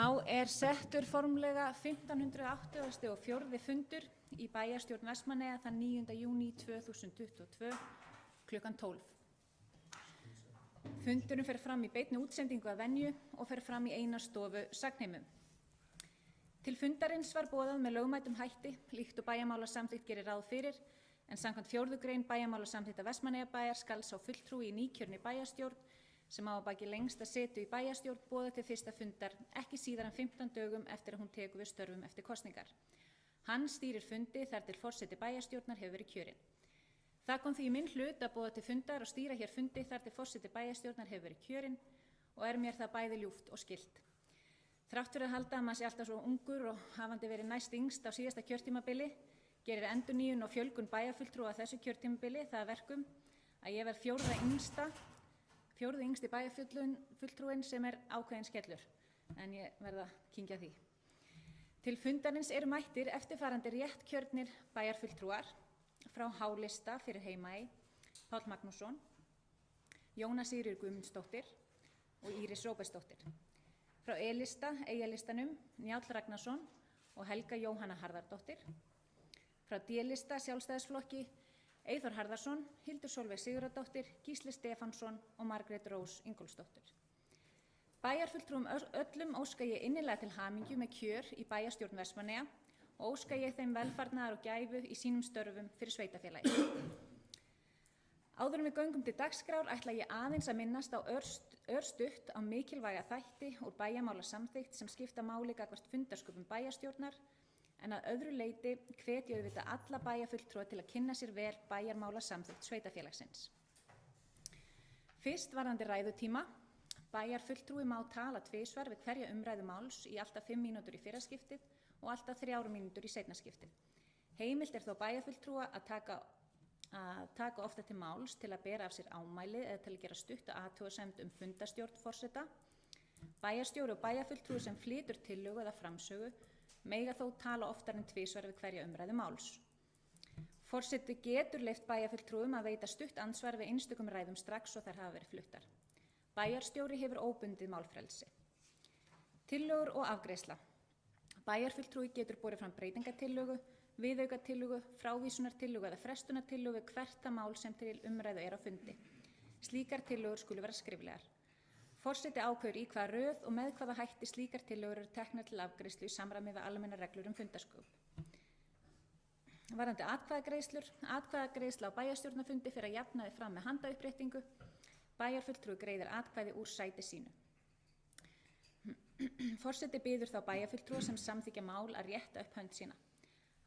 Þá settur formlega 1584. fundur í bæjarstjórn Vestmannaeyja þann 9. júní 2022 klukkan 12. Fundurinn fer fram í beinni útsendingu að venju og fer fram í Einarsstofu Sagnheimum. Til fundarins var boðað með lögmætum hætti líkt og bæjarmálasamþykkt gerir ráð fyrir, en samkvæmt 4. grein bæjarmálasamþykktar Vestmannaeyjabæjar skal sá fulltrúi í nýkjörni bæjarstjórn sem á að baki lengsta setu í bæjarstjórn boða til fyrsta fundar ekki síðar en 15 dögum eftir að hún tekur við störfum eftir kosningar. Hann stýrir fundi þar til forseti bæjarstjórnar hefur verið kjörinn. Það kom því í minn hlut að boða til fundar og stýra hér fundi þar til forseti bæjarstjórnar hefur verið kjörinn og mér það bæði ljúft og skylt. Þrátt fyrir að halda að maður sé alltaf svo ungur og hafandi verið næst yngst á síðasta kjörtímabili gerir endurnýjun og fjölgun bæjarfulltrúa þessu kjörtímabili það að verkum að ég verð fjórði yngsti bæjarfulltrúinn sem ákveðin skellur, en ég verð að kyngja því. Til fundarins eru mættir eftirfarandi rétt kjörnir bæjarfulltrúar frá H-lista fyrir Heimaey, Páll Magnússon, Jóna Sigríður Guðmundsdóttir og Íris Róbertsdóttir. Frá E-lista, Eyjalistanum, Njáll Ragnarsson og Helga Jóhanna Harðardóttir. Frá D-lista, Sjálfstæðisflokki, Eyþór Harðarsson, Hildur Sólveig Sigurðardóttir, Gísli Stefánsson og Margrét Rós Ingólfsdóttir. Bæjarfulltrúum öllum óska ég innilega til hamingju með kjör í bæjarstjórn Vestmannaeyja og óska ég þeim velfarnaðar og gæfu í sínum störfum fyrir sveitarfélagið. Áður en við göngum til dagskrár ætla ég aðeins að minnast á örstutt á mikilvæga þætti úr bæjarmálasamþykkt sem skipta máli gagnvart fundarsköpum bæjarstjórnar, en að öðru leyti hvet ég auðvitað alla bæjarfulltrúa til að kynna sér vel bæjarmálasamþykkt sveitarfélagsins. Fyrst varðandi ræðutíma. Bæjarfulltrúi má tala tvisvar við hverja umræðu máls í alltaf 5 mínútur í fyrra skiptið og alltaf 3 mínútur í seinna skiptið. Heimilt þó bæjarfulltrúa að taka ofta til máls til að bera af sér ámæli eða til að gera stutta athugasemd fundarstjórn forseta. Bæjarstjóri og bæjarfulltrúi sem flytur tillögu eða framsögu mega þó tala oftar en tvisvar við hverja umræðu máls. Forseti getur leyft bæjarfulltrúum að veita stutt andsvar við einstökum ræðum strax og þær hafa verið fluttar. Bæjarstjóri hefur óbundið málfrelsi. Tillögur og afgreiðsla. Bæjarfulltrúi getur borið fram breytingatillögu, viðaukatillögu, frávísunartillögu eða frestunartillögu við hvert það mál sem til umræðu á fundi. Slíkar tillögur skulu vera skriflegar. Forseti ákveður í hvaða röð og með hvaða hætti slíkar tillögur eru teknar til afgreiðslu í samræmi við almennar reglur fundarsköp. Varðandi atkvæðagreiðslur. Atkvæðagreiðsla á bæjarstjórnarfundi fer að jafnaði fram með handauppréttingu. Bæjarfulltrúi greiðir atkvæði úr sæti sínu. Forseti biður þá bæjarfulltrúa sem samþykkja mál að rétta upp hönd sína.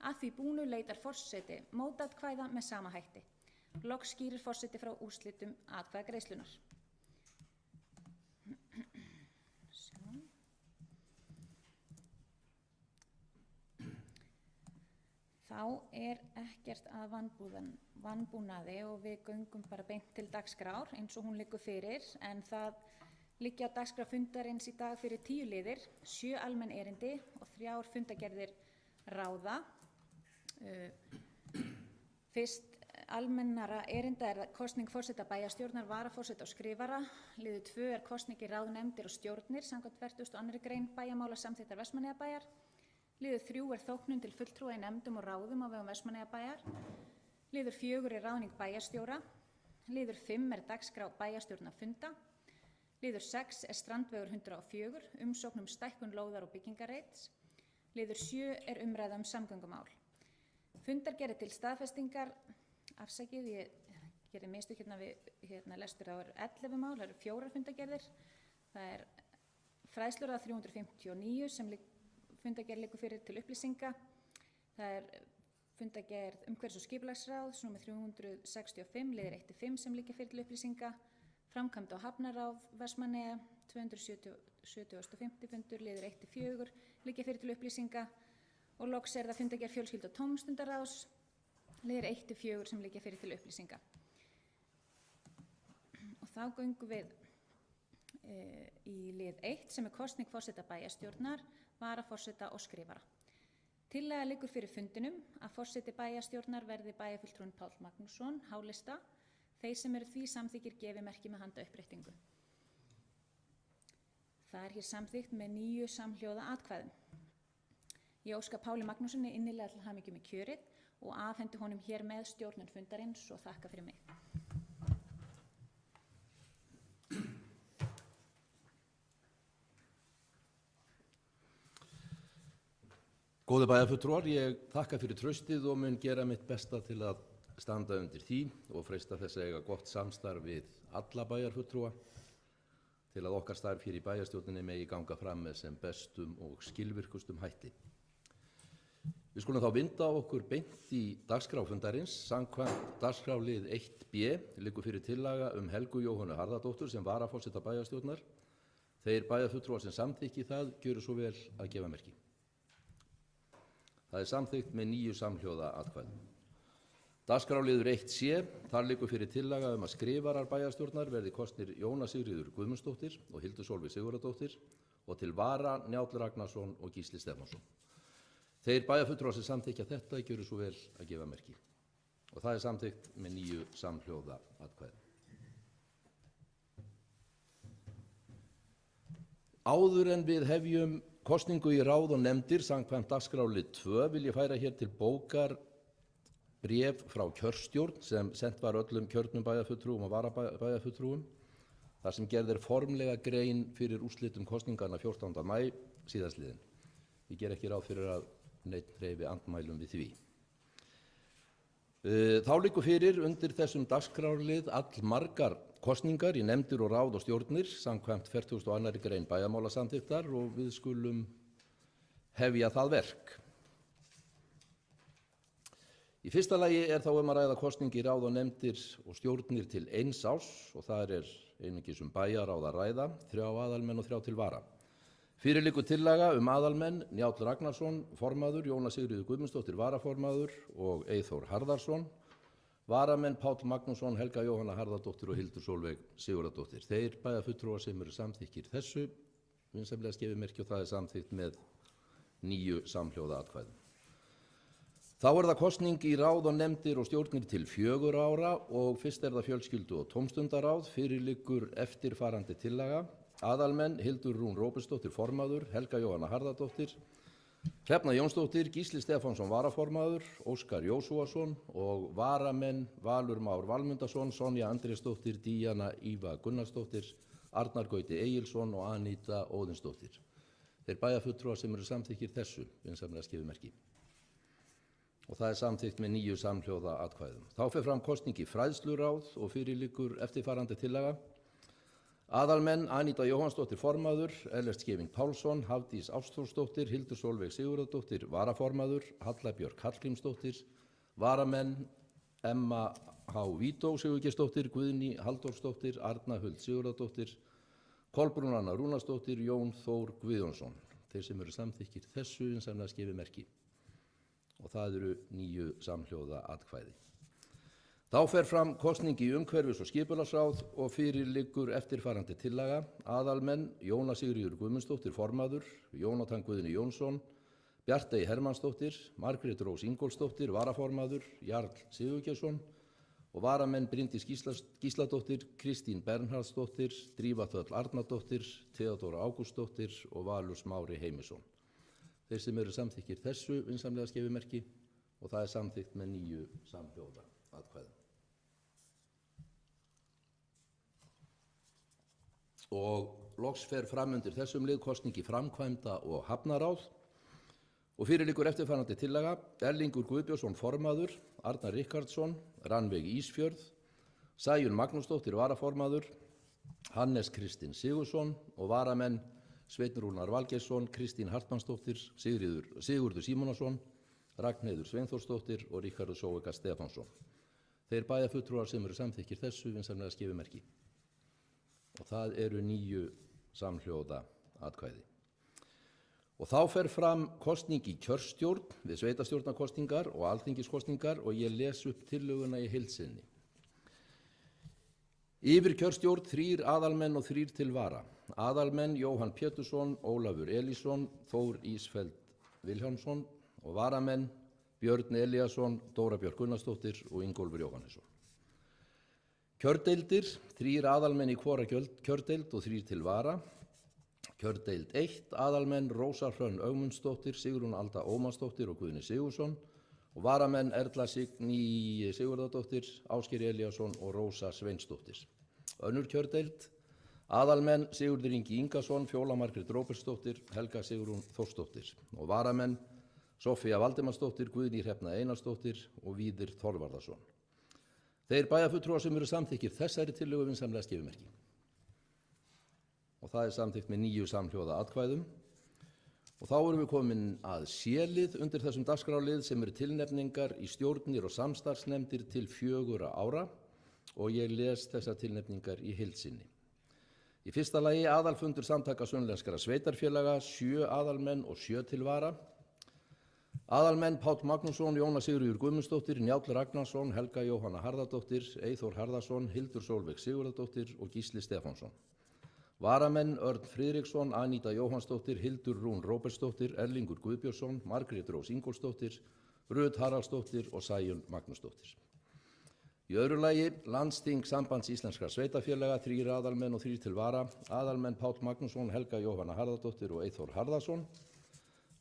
Að því búnu leitar forseti mótatkvæða með sama hætti. Loks skýrir forseti frá úrslitum atkvæðagreiðslunar. Þá ekkert að vanbúnaði og við göngum bara beint til dagskrár eins og hún liggur fyrir, en það liggja á dagskrá fundarins í dag fyrir 10 liðir, 7 almenn erindi og 3 fundargerðir ráða. Fyrst almennara erinda kosning forseta bæjarstjórnar, varaforseta og skrifara. Liður 2 kosning í ráðnefndir og stjórnir samkvæmt 42. grein bæjarmálasamþykktar Vestmannaeyjabæjar. Liður 3 þóknun til fulltrúa í nefndum og ráðum á vegum Vestmannaeyjabæjar. Liður 4 ráðning bæjarstjóra. Liður 5 dagskrá bæjarstjórnarfunda. Liður 6 strandvegur 104, umsókn stækkun lóðar og byggingareits. Liður 7 umræða samgöngumál. Fundargerðir til staðfestingar. Afsakið, ég gerði mistök við lestur, það eru 11 mál, það eru 4 fundargerðir. Það fræðsluráð 359 sem fundargerð liggur fyrir til upplýsinga. Það fundargerð umhverfis- og skipulagsráðs nr. 365 liðir 1-5 sem liggja fyrir til upplýsinga. Framkvæmda- og hafnaráð Vestmannaeyja 275. fundur liðir 1-4 liggja fyrir til upplýsinga. Og loks það fundargerð fjölskyldu- og tómstundaráðs liðir 1-4 sem liggja fyrir til upplýsinga. Og þá göngum við í lið 1 sem kosning forseta bæjarstjórnar, varaforseta og skrifara. Tillaga liggur fyrir fundinum að forseti bæjarstjórnar verði bæjarfulltrúinn Páll Magnússon, H-lista. Þeir sem eru því samþykkir gefi merki með handauppréttingu. Það er hér samþykkt með 9 samhljóða atkvæðum. Ég óska Páli Magnússoni innilega til hamingju með kjörið og afhendi honum hér með stjórnun fundarins og þakka fyrir mig. Góðir bæjarfulltrúar, ég þakka fyrir traustið og mun gera mitt besta til að standa undir því og freista þess að eiga gott samstarf við alla bæjarfulltrúa til að okkar starf hér í bæjarstjórninni megi ganga fram með sem bestum og skilvirkustum hætti. Við skulum þá vinda okkur beint í dagskrá fundarins. Samkvæmt dagskrálið 1b liggur fyrir tillaga Helgu Jóhönnu Harðardóttur sem varaforseta bæjarstjórnar. Þeir bæjarfulltrúar sem samþykki það gjöru svo vel að gefa merki. Það er samþykkt með 9 samhljóða atkvæðum. Dagskrárliður 1c, þar liggur fyrir tillaga að skrifarar bæjarstjórnar verði kosnir Jóna Sigríður Guðmundsdóttir og Hildur Sólveig Sigurðardóttir og til vara Njáll Ragnarsson og Gísli Stefánsson. Þeir bæjarfulltrúar sem samþykkja þetta gjöru svo vel að gefa merki. Og það er samþykkt með 9 samhljóða atkvæðum. Áður en við hefjum kosningu í ráð og nefndir samkvæmt dagskrálið 2 vil ég færa hér til bókar bréf frá kjörstjórn sem sent var öllum kjörnum bæjarfulltrúum og varabæjarfulltrúum þar sem gerð formlega grein fyrir úrslitum kosningarna 14. maí síðastliðinn. Ég ger ekki ráð fyrir að neinn hreyfi andmælum við því. Þá liggur fyrir undir þessum dagskrárlið allmargar kosningar í nefndir og ráð og stjórnir samkvæmt 42. grein bæjarmálasamþykktar og við skulum hefja það verk. Í fyrsta lagi er þá að ræða kosning í ráð og nefndir og stjórnir til 1 árs og það er einungis bæjarráð að ræða, 3 aðalmenn og 3 til vara. Fyrir liggur tillaga aðalmenn Njáll Ragnarsson, formaður, Jóna Sigríður Guðmundsdóttir, varaformaður og Eyþór Harðarson, varamenn Páll Magnússon, Helga Jóhanna Harðardóttir og Hildur Sólveig Sigurðardóttir. Þeir bæjarfulltrúar sem eru samþykkir þessu vinsamlega skefið merki og það er samþykkt með 9 samhljóða atkvæðum. Þá er það kosning í ráð og nefndir og stjórnir til 4 ára og fyrst er það fjölskyldu- og tómstundaráð. Fyrir liggur eftirfarandi tillaga. Aðalmenn Hildur Rún Róbertsdóttir formaður, Helga Jóhanna Harðardóttir, Hrefna Jónsdóttir, Gísli Stefánsson varaformaður, Óskar Jósúason og varamenn Valur Már Valmundarson, Sonja Andrésdóttir, Díana Íva Gunnarsdóttir, Arnar Gauti Egilsson og Aníta Óðinsdóttir. Þeir bæjarfulltrúar sem eru samþykkir þessu vinsamlega skefið merki. Og það er samþykkt með 9 samhljóða atkvæðum. Þá fer fram kosning í fræðsluráð og fyrir liggur eftirfarandi tillaga. Aðalmenn Aníta Jóhannsdóttir formaður, Ellert Skeving Pálsson, Hafdís Ástþórsdóttir, Hildur Sólveig Sigurðardóttir varaformaður, Halla Björk Hallgrímsdóttir, varamenn Emma H. Vító Sigurgeirsdóttir, Guðný Halldórsdóttir, Arna Huld Sigurðardóttir, Kolbrún Anna Rúnarsdóttir, Jón Þór Guðjónsson. Þeir sem eru samþykkir þessu vinsamlega skefið merki. Og það eru 9 samhljóða atkvæði. Þá fer fram kosning í umhverfis- og skipulagsráð og fyrir liggur eftirfarandi tillaga. Aðalmenn Jóna Sigríður Guðmundsdóttir formaður, Jónatan Guðni Jónsson, Bjartey Hermannsdóttir, Margrét Rós Ingólfsdóttir varaformaður, Jarl Sigurgeirsson og varamenn Bryndís Gísladóttir, Kristín Bernharðsdóttir, Drífa Þöll Arnardóttir, Theodóra Ágústsdóttir og Valur Smári Heimisson. Þeir sem eru samþykkir þessu vinsamlega skefið merki og það er samþykkt með 9 samhljóða atkvæðum. Og loks fer fram undir þessum lið kosning í framkvæmda- og hafnaráð og fyrir liggur eftirfarandi tillaga. Erlingur Guðbjörnsson formaður, Arnar Ríkhardsson, Rannveig Ísfjörð, Sæunn Magnúsdóttir varaformaður, Hannes Kristinn Sigurðsson og varamenn Sveinn Rúnar Valgeirsson, Kristín Hartmannsdóttir, Sigurður Símonarson, Ragnheiður Sveinþórsdóttir og Ríkharður Sóega Stefánsson. Þeir bæjarfulltrúar sem eru samþykkir þessu vinsamlega skefið merki. Og það eru 9 samhljóða atkvæði. Og þá fer fram kosning í kjörstjórn við sveitarstjórnarkosningar og alþingiskosningar og ég les upp tillöguna í heild sinni. Yfir kjörstjórn 3 aðalmenn og 3 til vara. Aðalmenn Jóhann Pétursson, Ólafur Elísson, Þór Ísfeld Vilhjálmsson og varamenn Björn Elíasson, Dóra Björk Gunnarsdóttir og Ingólfur Jóhannesson. Kjördeildir, 3 aðalmenn í hvora kjördeild og 3 til vara. Kjördeild 1, aðalmenn Rósa Hrönn Ögmundsdóttir, Sigrún Alda Ómarsdóttir og Guðni Sigurðsson og varamenn Erla Signý Sigurðardóttir, Ásgeir Elíasson og Rósa Sveinsdóttir. Önnur kjördeild, aðalmenn Sigurður Ingi Ingason, Fjóla Margrét Róbertsdóttir, Helga Sigrún Þórsdóttir og varamenn Soffía Valdimarsdóttir, Guðný Hrefna Einarsdóttir og Víðir Þorvarðarson. Þeir bæjarfulltrúar sem eru samþykkir þessari tillögu vinsamlega skifumerki. Og það er samþykkt með 9 samhljóða atkvæðum. Og þá erum við komin að C-lið undir þessum dagskrárlið sem eru tilnefningar í stjórnir og samstarfsnefndir til 4 ára og ég les þessar tilnefningar í heild sinni. Í fyrsta lagi aðalfundur Samtaka sunnlenskra sveitarfélaga, 7 aðalmenn og 7 til vara. Aðalmenn Páll Magnússon, Jóna Sigríður Guðmundsdóttir, Njáll Ragnarsson, Helga Jóhanna Harðardóttir, Eyþór Harðarson, Hildur Sólveig Sigurðardóttir og Gísli Stefánsson. Varamenn Örn Friðriksson, Aníta Jóhannsdóttir, Hildur Rún Róbertsdóttir, Erlingur Guðbjörnsson, Margrét Rós Ingólfsdóttir, Rut Haraldsdóttir og Sæunn Magnúsdóttir. Í öðru lagi Landsþing Sambands íslenskra sveitarfélaga, 3 aðalmenn og 3 til vara. Aðalmenn Páll Magnússon, Helga Jóhanna Harðardóttir og Eyþór Harðarson.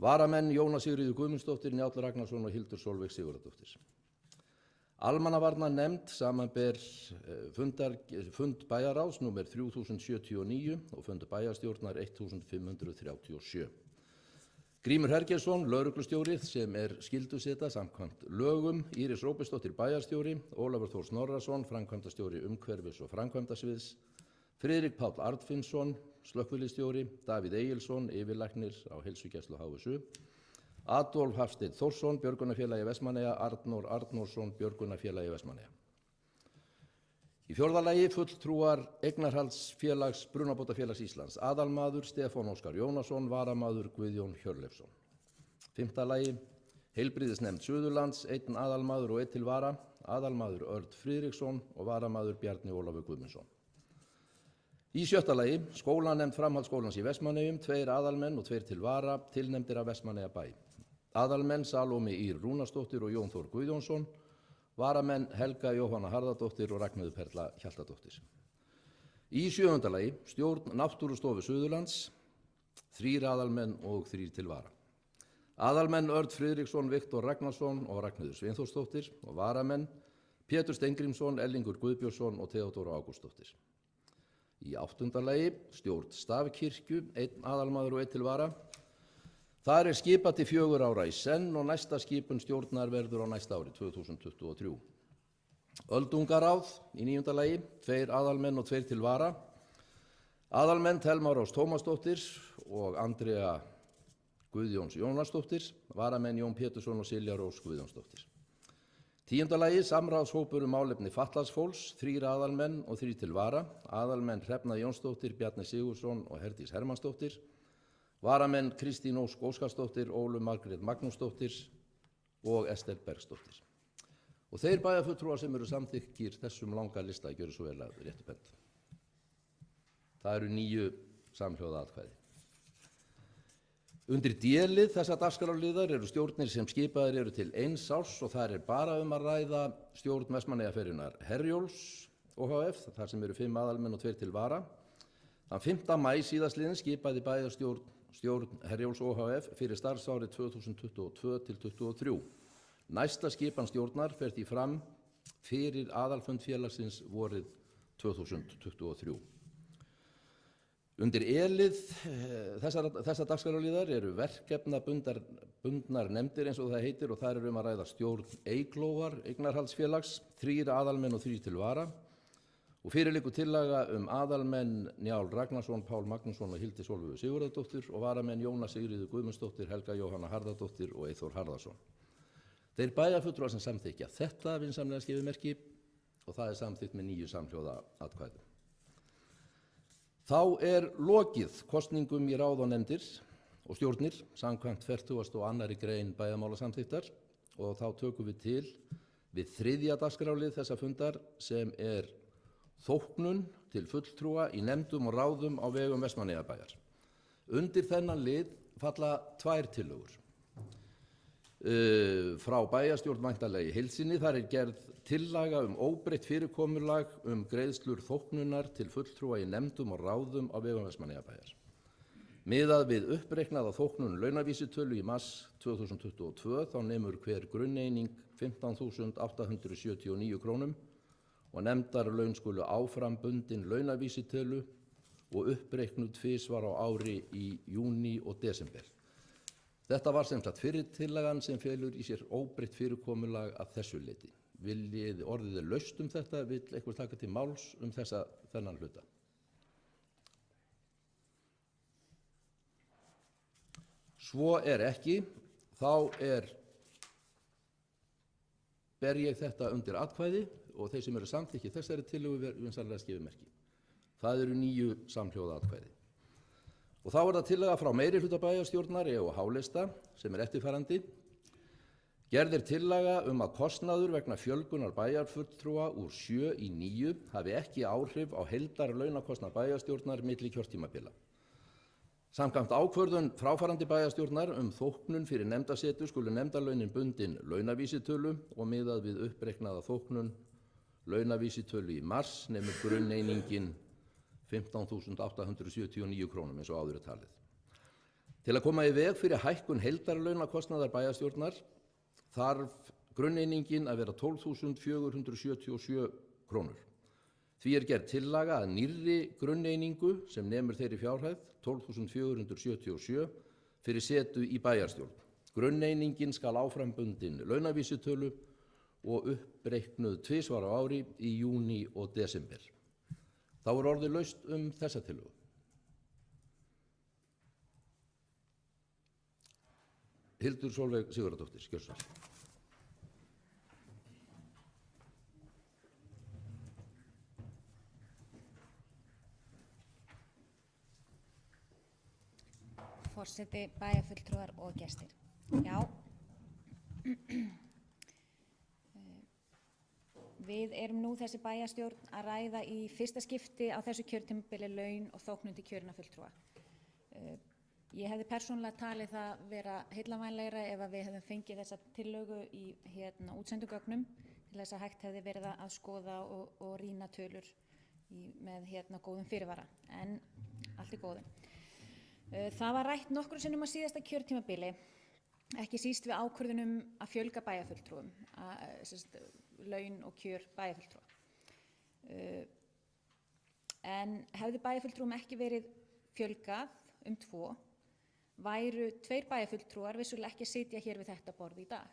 Varamenn Jóna Sigríður Guðmundsdóttir, Njáll Ragnarsson og Hildur Sólveig Sigurðardóttir. Almannavarnanefnd samanber fund bæjarráðs númer 3079 og fund bæjarstjórnar 1537. Grímur Hergeirsson, lögreglustjóri sem er skylduseta samkvæmt lögum, Íris Róbertsdóttir bæjarstjóri, Ólafur Þór Snorrason, framkvæmdastjóri umhverfis og framkvæmdasviðs, Friðrik Páll Arnfinnsson, slökkviliðsstjóri, Davíð Egilsson, yfirlæknir á heilsugæslu HSU, Adolf Hafsteinn Þórsson, Björgunarfélagi Vestmannaeyja, Arnór Arnórsson, Björgunarfélagi Vestmannaeyja. Í fjórða lagi fulltrúar Eignarhaldsfélags Brunabótafélags Íslands, aðalmaður Stefán Óskar Jónasson, varamaður Guðjón Hjörleifsson. Fimmta lagi Heilbrigðisnefnd Suðurlands, 1 aðalmaður og 1 til vara, aðalmaður Örn Friðriksson og varamaður Bjarni Ólafur Guðmundsson. Í sjötta lagi skólanefnd framhaldsskólans í Vestmannaeyjum, 2 aðalmenn og 2 til vara, tilnefndir af Vestmannaeyjabæ. Aðalmenn Salóme Ýr Rúnarsdóttir og Jón Þór Guðjónsson, varamenn Helga Jóhanna Harðardóttir og Ragnheiður Perla Hjaltadóttir. Í sjöunda lagi stjórn Náttúrustofu Suðurlands, 3 aðalmenn og 3 til vara. Aðalmenn Örn Friðriksson, Viktor Ragnarsson og Ragnheiður Sveinþórsdóttir og varamenn Pétur Steingrímsson, Ellingur Guðbjörnsson og Theodóra Ágústsdóttir. Í áttunda lagi stjórn Stafkirkju, 1 aðalmaður og 1 til vara. Þar er skipað til 4 ára í senn og næsta skipun stjórnar verður á næsta ári, 2023. Öldungaráð í 9. lagi, 2 aðalmenn og 2 til vara. Aðalmenn Thelma Rós Tómasdóttir og Andrea Guðjóns Jónasdóttir, varamenn Jón Pétursson og Silja Rós Guðjónsdóttir. 10. lagi samráðshópur málefni fatlaðs fólks, 3 aðalmenn og 3 til vara. Aðalmenn Hrefna Jónsdóttir, Bjarni Sigurðsson og Herdís Hermannsdóttir. Varamenn Kristín Ósk Óskarsdóttir, Ólu Margrét Magnúsdóttir og Ester Bergsdóttir. Og þeir bæjarfulltrúar sem eru samþykkir þessum langa lista gjöru svo vel að réttu penn. Það eru 9 samhljóða atkvæði. Undir D-lið þessa dagskrárliðar eru stjórnir sem skipaðir eru til 1 árs og þar er bara að ræða stjórn Vestmannaeyjaferjunnar Herjólfs ohf. Þar sem eru 5 aðalmenn og 2 til vara. Þann 5. maí síðastliðinn skipaði bæjarstjórn Herjólfs ohf. Fyrir starfsárið 2022-23. Næsta skipan stjórnar fer því fram fyrir aðalfund félagsins vorið 2023. Undir E-lið þessa dagskrárliðar eru verkefnabundnar nefndir eins og það heitir og þar er að ræða stjórn Eyglóar Eignarhaldsfélags, 3 aðalmenn og 3 til vara. Og fyrir liggur tillaga aðalmenn Njál Ragnarsson, Pál Magnússon og Hildi Sólveigu Sigurðardóttir og varamenn Jóna Sigríður Guðmundsdóttir, Helga Jóhanna Harðardóttir og Eyþór Harðarson. Þeir bæjarfulltrúar sem samþykkja þetta vinsamlega skifumerki og það er samþykkt með 9 samhljóða atkvæðum. Þá er lokið kosningum í ráð og nefndir og stjórnir samkvæmt 42. grein bæjarmálasamþykktar og þá tökum við til við 3. dagskrárlið þessa fundar sem er þóknun til fulltrúa í nefndum og ráðum á vegum Vestmannaeyjabæjar. Undir þennan lið falla 2 tillögur. Frá bæjarstjórn væntanlega í heild sinni, þar er gerð tillaga óbreytt fyrirkomulag greiðslur þóknunar til fulltrúa í nefndum og ráðum á vegum Vestmannaeyjabæjar. Miðað við uppreiknaða þóknun launavísitölu í mars 2022 þá nemur hver grunneining 15.879 krónum og nefndarlaun skulu áfram bundin launavísitölu og uppreiknuð tvisvar á ári í júní og desember. Þetta var sem sagt fyrri tillagan sem felur í sér óbreytt fyrirkomulag að þessu leyti. Viljið orðið laust þetta, vill einhver taka til máls þennan hluta? Svo ekki, þá ber ég þetta undir atkvæði og þeir sem eru samþykkir þessari tillögu vinsamlegast gefi merki. Það eru 9 samhljóða atkvæði. Og þá það tillaga frá meirihluta bæjarstjórnar og H-lista sem eftirfarandi. Gerð tillaga að kostnaður vegna fjölgunar bæjarfulltrúa úr 7 í 9 hafi ekki áhrif á heildarlaunakostnað bæjarstjórnar milli kjörtímabila. Samkvæmt ákvörðun fráfarandi bæjarstjórnar þóknun fyrir nefndasetu skulu nefndarlaunin bundin launavísitölu og miðað við uppreiknaða þóknun launavísitölu í mars nemur grunneiningin 15.879 krónum eins og áður talið. Til að koma í veg fyrir hækkun heildarlaunakostnaðar bæjarstjórnar þarf grunneiningin að vera 12.477 krónur. Því gerð tillaga að nýrri grunneiningu sem nemur þeirri fjárhæð 12.477 fyrir setu í bæjarstjórn. Grunneiningin skal áfram bundin launavísitölu og uppreiknuð tvisvar á ári í júní og desember. Þá orðið laust þessa tillögu. Hildur Sólveig Sigurðardóttir, kjörsal. Forseti, bæjarfulltrúar og gestir. Já, við erum nú þessi bæjarstjórn að ræða í fyrsta skipti á þessu kjörtímabili laun og þóknun til kjörinna fulltrúa. Ég hefði persónulega talið það vera heillavænlegra ef við hefðum fengið þessa tillögu í útsendugögnum til þess að hægt hefði verið að skoða og rýna tölur með góðum fyrirvara, en allt í góðu. Það var rætt nokkrum sinnum á síðasta kjörtímabili, ekki síst við ákvörðun að fjölga bæjarfulltrúum, laun og kjör bæjarfulltrúa. En hefði bæjarfulltrúum ekki verið fjölgað 2, væru 2 bæjarfulltrúar vissulega ekki að sitja hér við þetta borð í dag.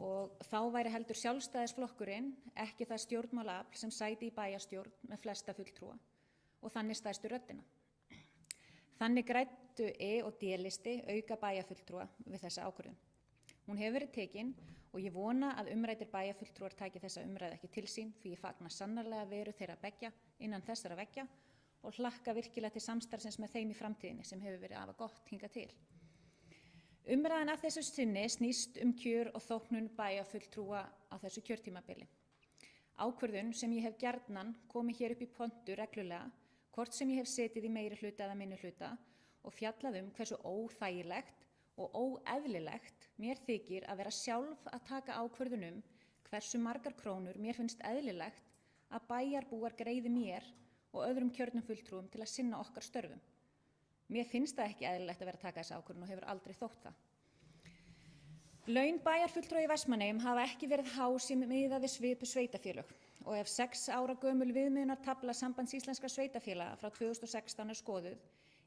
Og þá væri heldur Sjálfstæðisflokkurinn ekki það stjórnmálaafl sem sæti í bæjarstjórn með flesta fulltrúa og þannig stærstu röddina. Þannig græddu og D-listi auka bæjarfulltrúa við þessa ákvörðun. Hún hefur verið tekin og ég vona að umræddir bæjarfulltrúar taki þessa umræðu ekki til sín því ég fagna sannarlega veru þeirra beggja innan þessara veggja og hlakka virkilega til samstarfsins með þeim í framtíðinni sem hefur verið afar gott hingað til. Umræðan af þessu sinni snýst kjör og þóknun bæjarfulltrúa á þessu kjörtímabili. Ákvörðun sem ég hef gjarnan komið hér upp í pontu reglulega hvort sem ég hef setið í meiri hluta eða minni hluta og fjallað hversu óþægilegt og óeðlilegt mér þykir að vera sjálf að taka ákvörðun hversu margar krónur mér finnst eðlilegt að bæjarbúar greiði mér og öðrum kjörnum fulltrúum til að sinna okkar störfum. Mér finnst það ekki eðlilegt að vera að taka þessa ákvörðun og hefur aldrei þótt það. Laun bæjarfulltrúa í Vestmannaeyjum hafa ekki verið há sem miðað við svipuð sveitarfélög og ef 6 ára gömul viðmiðunartafla Sambands íslenskra sveitarfélaga frá 2016 skoðuð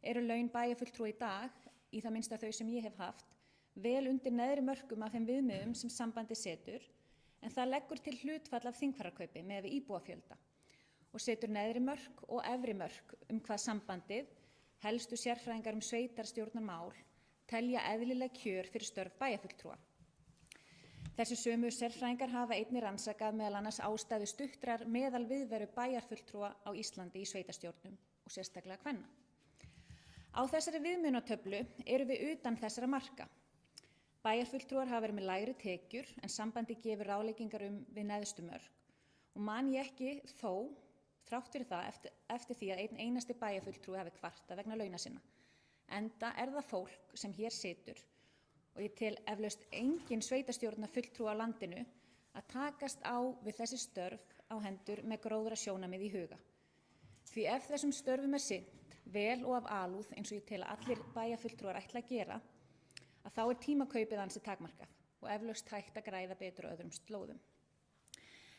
eru laun bæjarfulltrúa í dag, í það minnsta þau sem ég hef haft, vel undir neðri mörkum af þeim viðmiðum sem sambandið setur, en það leggur til hlutfall af þingfararkaupi með við íbúafjölda og setur neðri mörk og efri mörk hvað sambandið, helstu sérfræðingar sveitarstjórnarmál, telja eðlileg kjör fyrir störf bæjarfulltrúa. Þessi sömu sérfræðingar hafa einnig rannsakað meðal annars ástæðu stuttrar meðal viðveru bæjarfulltrúa á Íslandi í sveitarstjórnum og sérstaklega kvenna. Á þessari viðmiðunartöflu erum við utan þessara marka. Bæjarfulltrúar hafa verið með lægri tekjur en sambandið gefur ráðleggingar við neðstu mörk og man ég ekki þó, þrátt fyrir það, eftir því að einn einasti bæjarfulltrúi hafi kvartað vegna launa sinna. Enda það fólk sem hér situr og ég tel eflaust engin sveitarstjórnarfulltrúi á landinu að takast á við þessi störf á hendur með gróðra sjónarmið í huga. Því ef þessum störfum sinnt vel og af alúð eins og ég tel að allir bæjarfulltrúar ætla að gera, að þá er tímakaupið ansi takmarkað og eflaust hægt að græða betur á öðrum slóðum.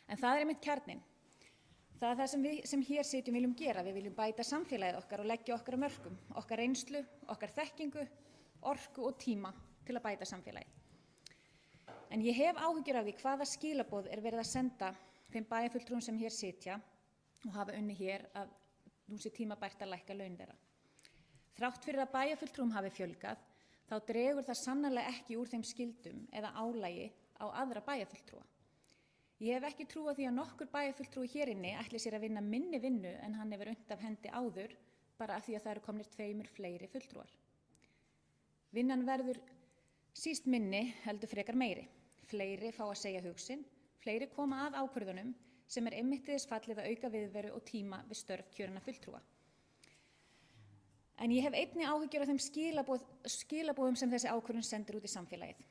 En það er einmitt kjarninn. Það er það sem við sem hér sitjum viljum gera. Við viljum bæta samfélagið okkar og leggja okkar af mörkum, okkar reynslu, okkar þekkingu, orku og tíma til að bæta samfélagið. En ég hef áhyggjur af því hvaða skilaboð er verið að senda þeim bæjarfulltrúum sem hér sitja og hafa unnið hér að nú sé tímabært að lækka laun þeirra. Þrátt fyrir að bæjarfulltrúum hafi fjölgað, þá dregur það sannarlega ekki úr þeim skyldum eða álagi á aðra bæjarfulltrúa. Ég hef ekki trú á því að nokkur bæjarfulltrúi hér inni ætli sér að vinna minni vinnu en hann hefur unnt af hendi áður, bara af því að það eru komnir 2 fleiri fulltrúar. Vinnan verður síst minni heldur frekar meiri. Fleiri fá að segja hug sinn, fleiri koma að ákvörðunum sem er einmitt til þess fallið að auka viðveru og tíma við störf kjörinna fulltrúa. En ég hef einnig áhyggjur af þeim skilaboðum sem þessi ákvörðun sendir út í samfélagið.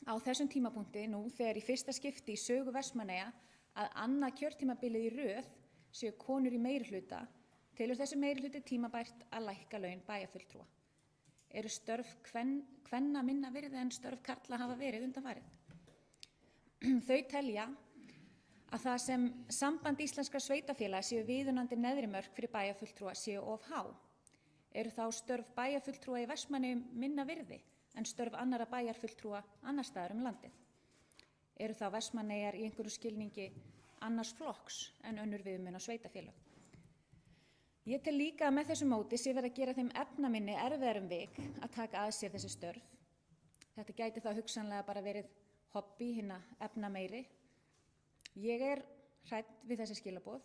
Á þessum tímapunkti nú þegar í fyrsta skipti í sögu Vestmannaeyja að annað kjörtímabilið í röð séu konur í meirihluta, telur þessi meirihluti tímabært að lækka laun bæjarfulltrúa. Eru störf kvenna minna virði en störf karla hafa verið undanfarið? Þau telja að það sem Samband íslenskra sveitarfélaga séu viðunandi neðri mörk fyrir bæjarfulltrúa séu of há. Eru þá störf bæjarfulltrúa í Vestmannaeyjum minna virði en störf annarra bæjarfulltrúa annars staðar landið? Eru þá Vestmannaeyjar í einhverju skilningi annars flokks en önnur viðmið á sveitarfélög? Ég tel líka að með þessu móti sé verið að gera þeim efnaminni erfiðara vik að taka að sér þessi störf. Þetta gæti þá hugsanlega bara verið hobby hinna efnameiri. Ég er hrædd við þessi skilaboð,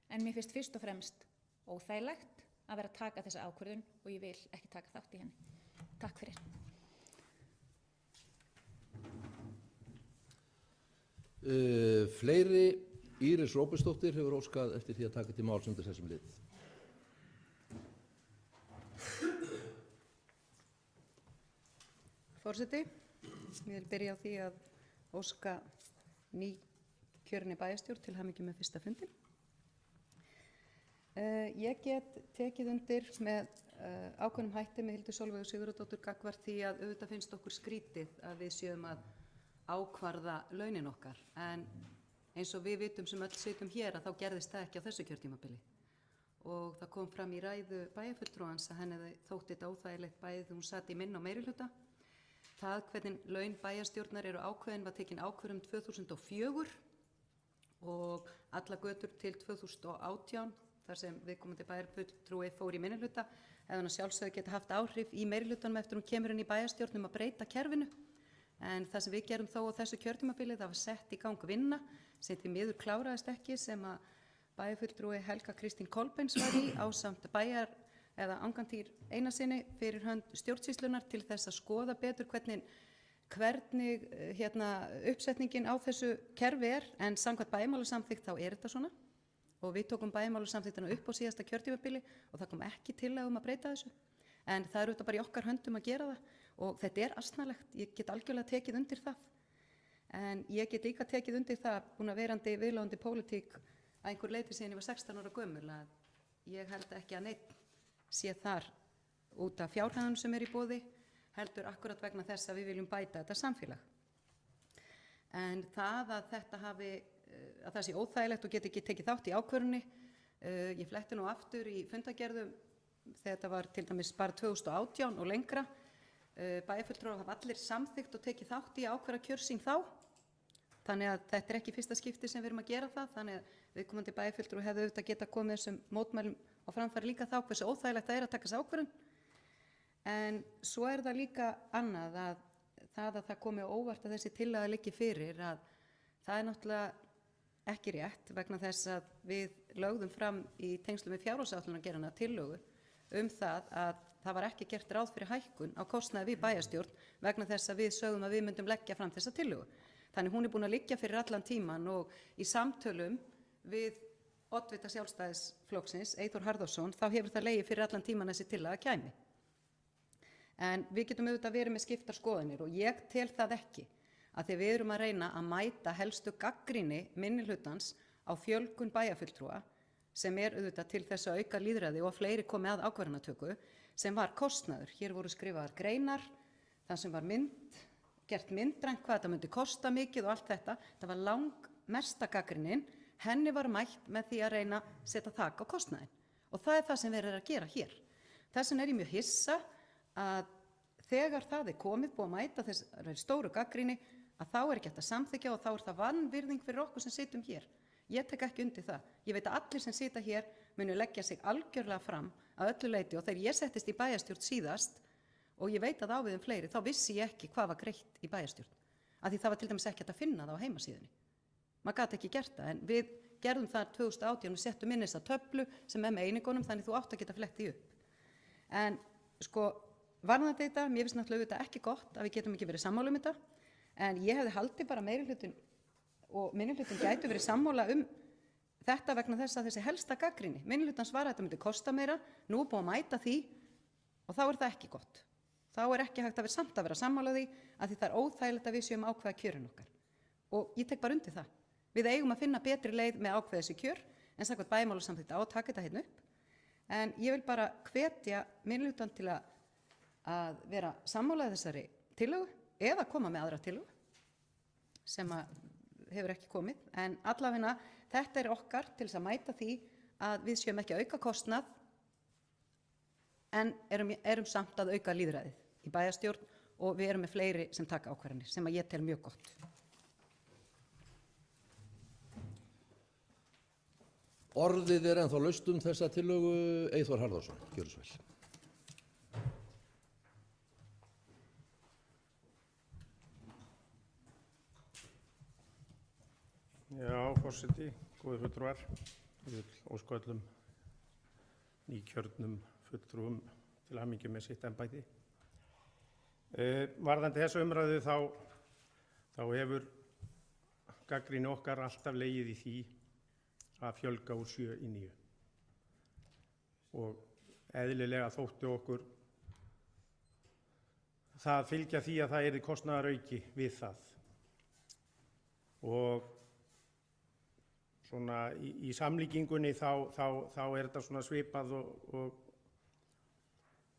en mér finnst fyrst og fremst óþægilegt að vera að taka þessa ákvörðun og ég vil ekki taka þátt í henni. Takk fyrir. Fleiri Íris Róbertsdóttir hefur óskað eftir því að taka til máls undir þessum lið. Forseti, ég vil byrja á því að óska nýkjörinni bæjarstjórn til hamingju með fyrsta fundinn. Ég get tekið undir með ákveðnum hætti með Hildi Sólveigu Sigurðardóttur gagnvart því að auðvitað finnst okkur skrítið að við séum að ákvarða launin okkar, en eins og við vitum sem öll sitjum hér að þá gerðist það ekki á þessu kjörtímabili. Og það kom fram í ræðu bæjarfulltrúans að henni þótti þetta óþægilegt bæði þegar hún sat í minni og meirihluta. Það hvernig laun bæjarstjórnar eru ákveðin var tekin ákvörðun 2004 og alla götur til 2018 þar sem viðkomandi bæjarfulltrúi fór í minnihluta, hefði hann sjálfsögðu geta haft áhrif í meirihlutanum eftir hún kemur inn í bæjarstjórnum að breyta kerfinu. En það sem við gerum þó á þessu kjörtímabili, það var sett í gang vinna sem því miður kláraðist ekki, sem að bæjarfulltrúi Helga Kristín Kolbeins var í ásamt bæjar eða Angantýr Einarssyni fyrir hönd stjórnsýslunar til þess að skoða betur hvernig uppsetningin á þessu kerfi er, en samkvæmt bæjarmálasamþykkt þá er þetta svona og við tókum bæjarmálasamþykktina upp á síðasta kjörtímabili og það kom ekki tillaga að breyta þessu, en það er auðvitað bara í okkar höndum að gera það og þetta er asnalegt, ég get algjörlega tekið undir það, en ég get líka tekið undir það búin að verandi viðlóðandi pólitík að einhver leyti síðan ég var 16 ára gömul að ég held ekki að neitt sé þar út af fjárhæðum sem er í boði, heldur akkurat vegna þess að við viljum bæta þetta samfélag. En það að þetta hafi, að það sé óþægilegt og get ekki tekið þátt í ákvörðunni, ég fletti nú aftur í fundagerðum þegar þetta var til dæmis bara 2018 og lengra, bæjarfulltrúar hafa allir samþykkt og tekið þátt í ákvarða kjör sín þá, þannig að þetta er ekki fyrsta skipti sem við erum að gera það, þannig að viðkomandi bæjarfulltrúi hefði auðvitað geta komið þessum mótmælum á framfæri líka þá hversu óþægilegt það er að taka þessi ákvörðun. En svo er það líka annað að það komi á óvart að þessi tillaga liggi fyrir, að það er náttúrulega ekki rétt vegna þess að við lögðum fram í tengslum við fjárhagsáætlunargerðina tillögu að það var ekki gert ráð fyrir hækkun á kostnaði við bæjarstjórn vegna þess að við sögðum að við myndum leggja fram þessa tillögu. Þannig hún er búin að liggja fyrir allan tíman og í samtölum við oddvita Sjálfstæðisflokksins, Eyþór Harðarson, þá hefur það legið fyrir allan tíman þessi tillaga kæmi. En við getum auðvitað verið með skiptar skoðanir og ég tel það ekki að þegar við erum að reyna að mæta helstu gagnrýni minnihlutans á fjölgun bæjarfulltrúa, sem auðvitað til þess að auka lýðræði og fleiri komi að ákvarðanatöku, sem var kostnaður. Hér voru skrifaðar greinar, það sem var gert myndrænt hvað þetta myndi kosta mikið og allt þetta. Það var langmesta gagnrýnin, henni var mætt með því að reyna að setja þak á kostnaðinn. Og það það sem verið að gera hér. Þess vegna ég mjög hissa að þegar það komið búið að mæta þessari stóru gagnrýni að þá ekki hægt að samþykkja og þá það vanvirðing fyrir okkur sem situm hér. Ég tek ekki undir það. Ég veit að allir sem sita hér munu leggja sig algjörlega fram að öllu leyti og þegar ég settist í bæjarstjórn síðast og ég veit að á við fleiri, þá vissi ég ekki hvað var greitt í bæjarstjórn. Af því það var til dæmis ekki hægt að finna það á heimasíðunni. Maður gat ekki gert það, en við gerðum það 2018 og settum inn þessa töflu sem með einingunum, þannig þú átt að geta flett í upp. En sko, varðandi þetta, mér finnst náttúrulega þetta ekki gott að við getum ekki verið sammála þetta, en ég hefði haldið bara meirihlutin og minnihlutin gætu verið sammála þetta vegna þess að þessi helsta gagnrýni. Minnihlutans var að þetta myndi kosta meira, nú búið að mæta því og þá það ekki gott. Þá ekki hægt að vera samt að vera sammála því að því það óþægilegt að við séum ákveða kjörin okkar. Og ég tek bara undir það. Við eigum að finna betri leið með ákveða þessi kjör, en samkvæmt bæjarmálasamþykkt á að taka þetta hérna upp. En ég vil bara hvetja minnihlutan til að vera sammála þessari tillögu eða koma með aðra tillögu sem hefur ekki komið. En allavega þetta okkar til þess að mæta því að við séum ekki að auka kostnað en erum samt að auka lýðræðið í bæjarstjórn og við erum með fleiri sem taka ákvarðanir sem að ég tel mjög gott. Orðið ennþá laust þessa tillögu. Eyþór Harðarson, gjörðu svo vel. Já, forseti, góðir fulltrúar. Ég vil óska öllum nýkjörnum fulltrúum til hamingju með sitt embætti. Varðandi þessa umræðu þá hefur gagnrýni okkar alltaf legið í því að fjölga úr 7 í 9. Og eðlilega þótti okkur það fylgja því að það yrði kostnaðarauki við það. Og svona í samlíkingunni þá þetta svona svipað og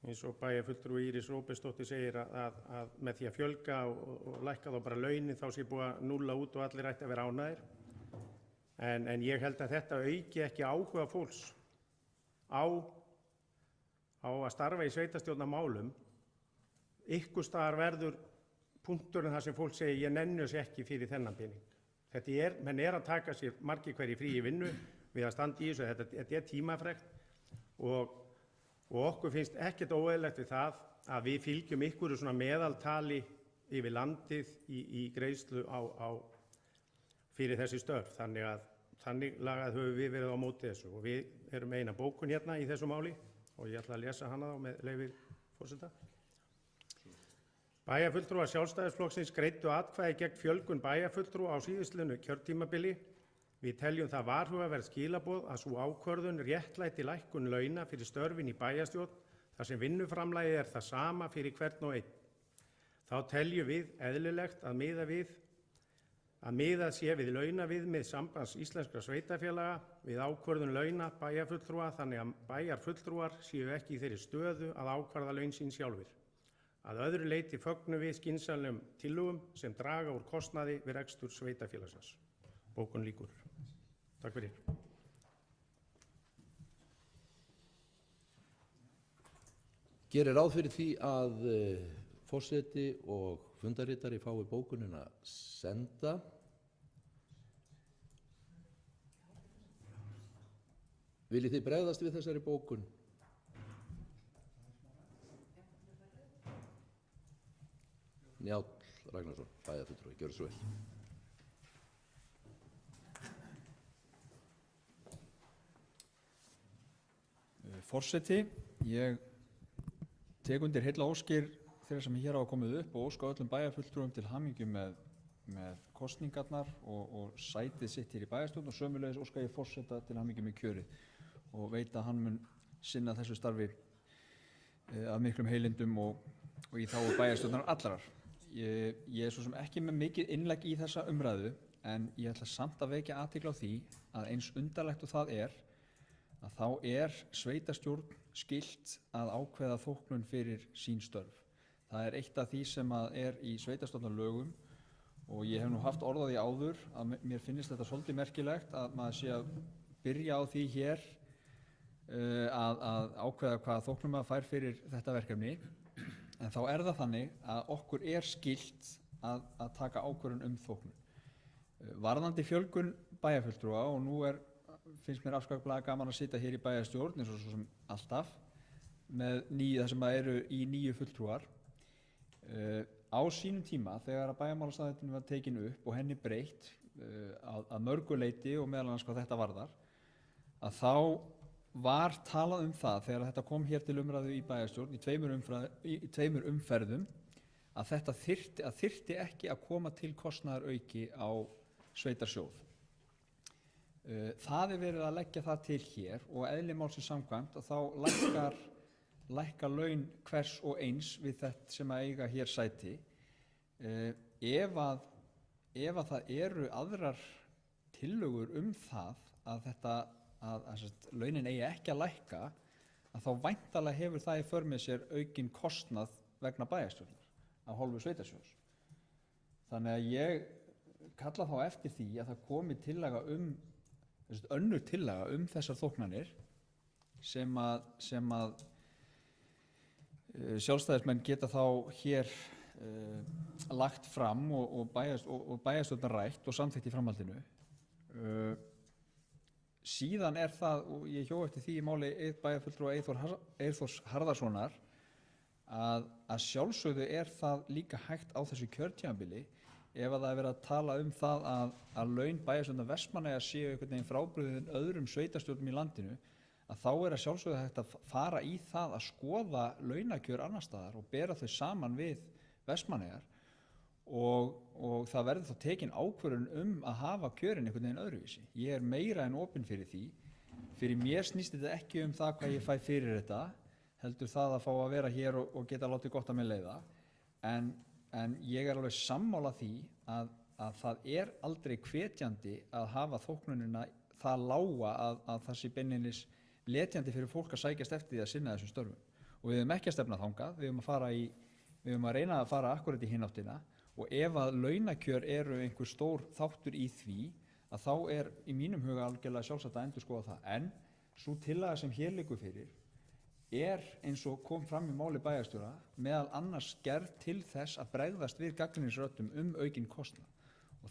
eins og bæjarfulltrúi Íris Róbertsdóttir segir að með því að fjölga og lækka þá bara launin þá sé búið að núlla út og allir ætti að vera ánægðir. En ég held að þetta auki ekki áhuga fólks á að starfa í sveitarstjórnarmálum. Ykkur staðar verður punkturinn þar sem fólk segir ég nenni þessu ekki fyrir þennan pening. Menn að taka sér margir hverjir frí í vinnu við að standa í þessu, þetta tímafrekt og okkur finnst ekkert óeðlilegt við það að við fylgjum ykkur svona meðaltali yfir landið í greiðslu fyrir þessi störf. Þannig lagað höfum við verið á móti þessu og við erum með eina bókun hérna í þessu máli og ég ætla að lesa hana þá með leyfi forseta. Bæjarfulltrúar Sjálfstæðisflokksins greiddu atkvæði gegn fjölgun bæjarfulltrúa á síðastliðnu kjörtímabili. Við teljum það varhugaverð skilaboð að sú ákvörðun réttlæti lækkun launa fyrir störfin í bæjarstjórn þar sem vinnuframlagið það sama fyrir hvern og einn. Þá teljum við eðlilegt að miðað sé við launaviðmið Sambands íslenskra sveitarfélaga við ákvörðun launa bæjarfulltrúa þannig að bæjarfulltrúar séu ekki í þeirri stöðu að ákvarða laun sín sjálfir. Að öðru leyti fögnum við skynsamlegum tillögum sem draga úr kostnaði við rekstur sveitarfélagsins. Bókun lýkur. Takk fyrir. Gerir ráð fyrir því að forseti og fundarritari fái bókunina senda. Viljið þið bregðast við þessari bókun? Njáll Ragnarsson, bæjarfulltrúi, gjörðu svo vel. Forseti, ég tek undir heilla óskir þeirra sem hér hafa komið upp og óska öllum bæjarfulltrúum til hamingju með kosningarnar og sætið sitt hér í bæjarstjórn og sömuleiðis óska ég forseta til hamingju með kjörið og veit að hann mun sinna þessu starfi af miklum heilindum og í þágu bæjarstjórnar allrar. Ég svo sem ekki með mikið innlegg í þessa umræðu en ég ætla samt að vekja athygli á því að eins undarlegt og það að þá er sveitarstjórn skylt að ákveða þóknun fyrir sín störf. Það er eitt af því sem er í sveitarstjórnarlögum og ég hef nú haft orð á því áður að mér finnst þetta svolítið merkilegt að maður sé að byrja á því hér að ákveða hvaða þóknun maður fær fyrir þetta verkefni, en þá er það þannig að okkur er skylt að taka ákvörðun þóknun. Varðandi fjölgun bæjarfulltrúa, og nú finnst mér afskaplega gaman að sitja hér í bæjarstjórn eins og svo sem alltaf með það sem eru í 9 fulltrúar. Á sínum tíma þegar að bæjarmálastaðnum var tekin upp og henni breytt að mörgu leyti og meðal annars hvað þetta varðar, að þá var talað það þegar þetta kom hér til umræðu í bæjarstjórn í tveimur umferðum að þetta þyrfti ekki að koma til kostnaðarauki á sveitarsjóð. Það er verið að leggja það til hér og eðli málsins samkvæmt og þá lækkar laun hvers og eins við þetta sem að eiga hér sæti. Ef að það eru aðrar tillögur það að launin eigi ekki að lækka, að þá væntanlega hefur það í för með sér aukinn kostnað vegna bæjarstjórnar af hálfu sveitarsjóðs. Þannig að ég kalla þá eftir því að það komi tillaga önnur tillaga þessar þóknanir sem að sjálfstæðismenn geta þá hér lagt fram og bæjarstjórnar rætt og samþykkt í framhaldinu. Síðan það, og ég hjó eftir því í máli bæjarfulltrúa Eyþórs Harðarsonar, að sjálfsögðu það líka hægt á þessu kjörtímabili ef að það verið að tala það að laun bæjarstjórnar Vestmannaeyja séu einhvern veginn frábrugðin öðrum sveitarstjórnum í landinu, að þá að sjálfsögðu hægt að fara í það að skoða launakjör annars staðar og bera þau saman við Vestmannaeyjar og það verður þá tekin ákvörðun að hafa kjörin einhvern veginn öðruvísi. Ég er meira en opinn fyrir því. Fyrir mér snýst þetta ekki það hvað ég fæ fyrir þetta, heldur það að fá að vera hér og geta látið gott að mér leiða, en ég er alveg sammála því að það er aldrei hvetjandi að hafa þóknunina það lága að það sé beinlínis letjandi fyrir fólk að sækjast eftir því að sinna þessum störfum. Og við höfum ekki að stefna þangað, við höfum að reyna að fara akkurat í hinn áttina, og ef að launakjör eru einhver stór þáttur í því, að þá í mínum huga algjörlega sjálfsagt að endurskoða það. En sú tillaga sem hér liggur fyrir eins og kom fram í máli bæjarstjóra meðal annars gerð til þess að bregðast við gagnrýnisröddum aukinn kostnað. Og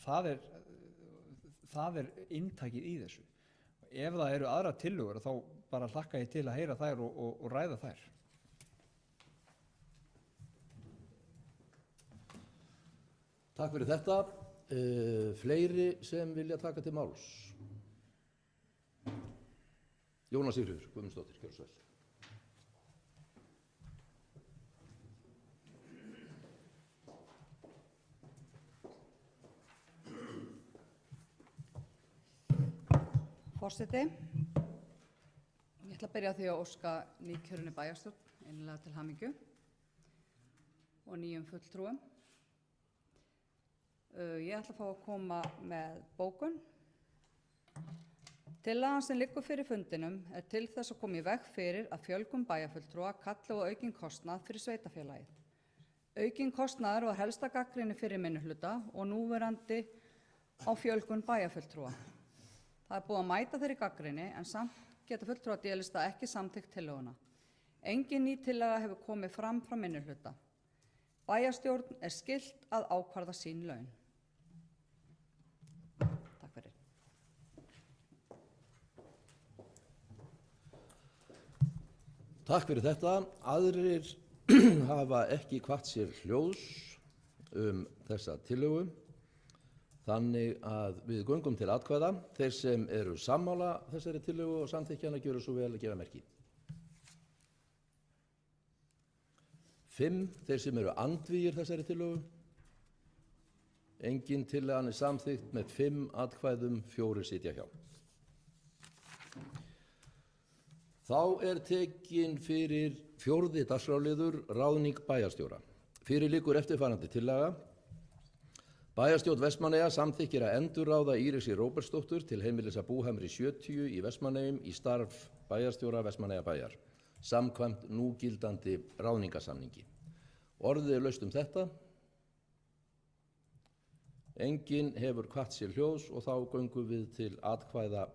það er inntakið í þessu. Ef það eru aðrar tillögur þá bara hlakka ég til að heyra þær og ræða þær. Takk fyrir þetta. Fleiri sem vilja taka til máls? Jóna Sigríður Guðmundsdóttir, gjörðu svo vel. Forseti, ég ætla að byrja á því að óska nýkjörinni bæjarstjórn innilega til hamingju og nýjum fulltrúum. Ég ætla að fá að koma með bókun. Tillagan sem liggur fyrir fundinum til þess að koma í veg fyrir að fjölgun bæjarfulltrúa kalli á aukinn kostnað fyrir sveitarfélagið. Aukinn kostnaður var helsta gagnrýni fyrir minnihluta og núverandi á fjölgun bæjarfulltrúa. Það er búið að mæta þeirri gagnrýni en samt geta fulltrúar D-lista ekki samþykkt tillöguna. Engin ný tillaga hefur komið fram frá minnihluta. Bæjarstjórn er skylt að ákvarða sín laun. Takk fyrir. Takk fyrir þetta. Aðrir hafa ekki kvatt sér hljóðs þessa tillögu. Þannig að við göngum til atkvæða. Þeir sem eru sammála þessari tillögu og samþykkja hana gjöru svo vel að gefa merki. 5. Þeir sem eru andvígir þessari tillögu. Engin tillagan er samþykkt með 5 atkvæðum, 4 sitja hjá. Þá er tekin fyrir 4. dagskrárliður ráðning bæjarstjóra. Fyrir liggur eftirfarandi tillaga. Bæjarstjórn Vestmannaeyja samþykkir að endurráða Írisi Róbertsdóttur til heimilis að Búhamri 70 í Vestmannaeyjum í starf bæjarstjóra Vestmannaeyjabæjar, samkvæmt núgildandi ráðningarsamningi. Orðið er laust þetta. Enginn hefur hvatt sér hljóðs og þá göngum við til atkvæða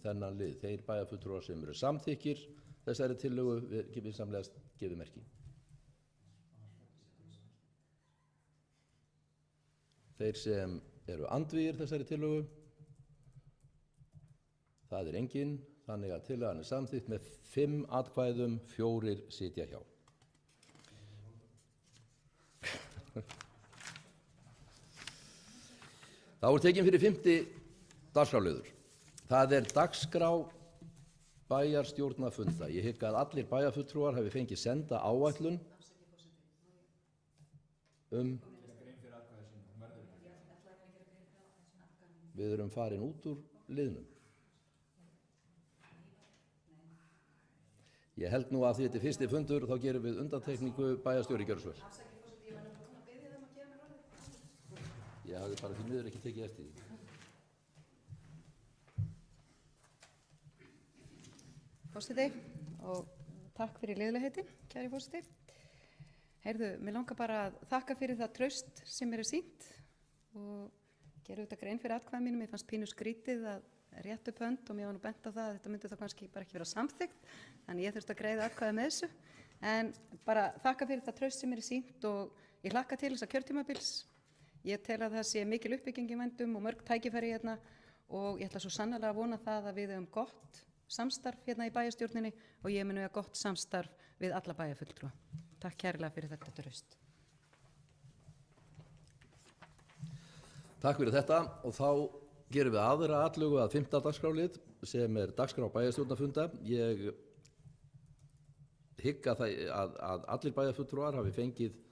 þennan lið. Þeir bæjarfulltrúar sem eru samþykkir þessari tillögu vinsamlegast gefið merki. Þeir sem eru andvígir þessari tillögu, það er enginn, þannig að tillagan er samþykkt með 5 atkvæðum, 4 sitja hjá. Þá er tekin fyrir 5. dagskrárliður. Það er dagskrá bæjarstjórnarfunda. Ég hygg að allir bæjarfulltrúar hafi fengið senda áætlun Við erum farin út úr liðnum. Ég held nú að því þetta er fyrsti fundur, þá gerum við undantekningu. Bæjarstjóri, gjörðu svo vel. Ég hafði bara því miður ekki tekið eftir því. Forseti, og takk fyrir liðlegheitin, kæri forseti. Heyrðu, mér langar bara að þakka fyrir það traust sem mér er sýnt og gera auðvitað grein fyrir atkvæðum mínum. Mér fannst pínu skrítið að rétt upp hönd og mér var nú bent á það að þetta myndi þá kannski bara ekki vera samþykkt, þannig ég þurfti að greiða atkvæði með þessu. En bara þakka fyrir það traust sem mér er sýnt og ég hlakka til þessa kjörtímabils. Ég tel að það sé mikil uppbygging í vændum og mörg tækifæri hérna og ég ætla svo sannarlega að vona það að við höfum gott samstarf hérna í bæjarstjórninni og ég mun eiga gott samstarf við alla bæjarfulltrúa. Takk kærlega fyrir þetta traust. Takk fyrir þetta og þá gerum við aðra atlögu að 5. dagskrárlið sem er dagskrá bæjarstjórnarfunda. Ég hygg að allir bæjarfulltrúar hafi fengið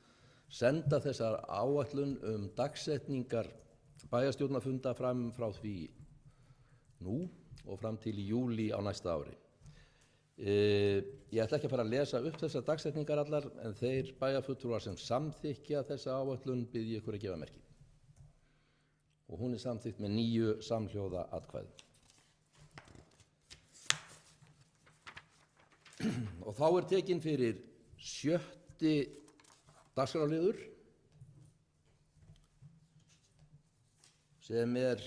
senda þessar áætlun dagsetningar bæjarstjórnarfunda fram frá því nú og fram til í júlí á næsta ári. Ég ætla ekki að fara að lesa upp þessar dagsetningar allar en þeir bæjarfulltrúar sem samþykkja þessa áætlun bið ég ykkur að gefa merki. Og hún er samþykkt með 9 samhljóða atkvæðum. Og þá er tekin fyrir 7. dagskrárliður sem er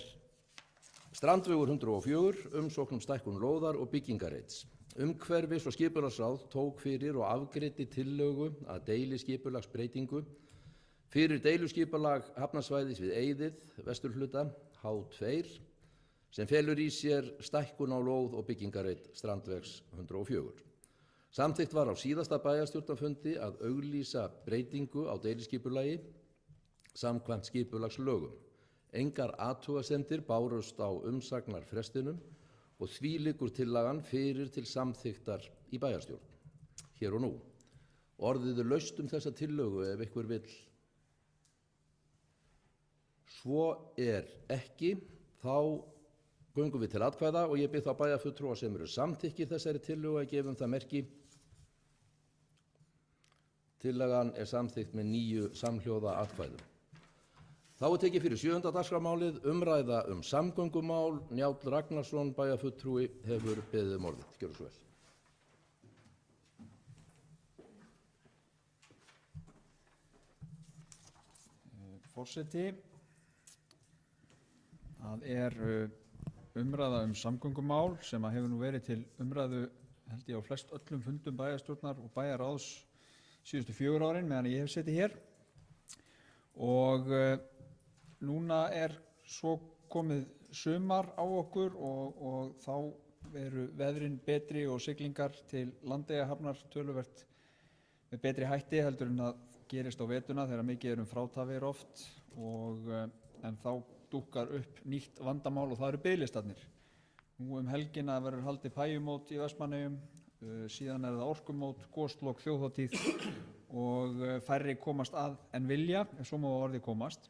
Strandvegur 104, umsókn stækkun lóðar og byggingareits. Umhverfis- og skipulagsráð tók fyrir og afgreiddi tillögu að deiliskipulagsbreytingu fyrir deiluskipulag hafnarsvæðis við Eiðið, vesturhluta, H2, sem felur í sér stækkun á lóð og byggingareit Strandvegs 104. Samþykkt var á síðasta bæjarstjórnarfundi að auglýsa breytingu á deiliskipulagi samkvæmt skipulagslögum. Engar athugasemdir bárust á umsagnarfrestinum og því liggur tillagan fyrir til samþykktar í bæjarstjórn, hér og nú. Orðið er laust þessa tillögu ef ykkur vill. Svo er ekki, þá göngum við til atkvæða og ég bið þá bæjarfulltrúa sem eru samþykkir þessari tillögu að gefa það merki. Tillagan er samþykkt með 9 samhljóða atkvæðum. Þá er tekið fyrir 7. dagskrármálið umræða samgöngumál. Njáll Ragnarsson, bæjarfulltrúi, hefur beðið orðið. Gjörðu svo vel. Forseti, það er umræða samgöngumál sem hefur nú verið til umræðu held ég á flest öllum fundum bæjarstjórnar og bæjarráðs síðustu 4 árin meðan ég hef setið hér og núna er svo komið sumar á okkur og þá eru veðrin betri og siglingar til Landeyjahafnar töluvert með betri hætti heldur en að gerist á vetuna þegar mikið frátafir oft en þá dúkkar upp nýtt vandamál og það eru biðlistarnir. Nú helgina verður haldið pæjumót í Vestmannaeyjum, síðan er það orkumót, goslok, þjóðhátíð og færri komast að en vilja, ef svo má orðið komast.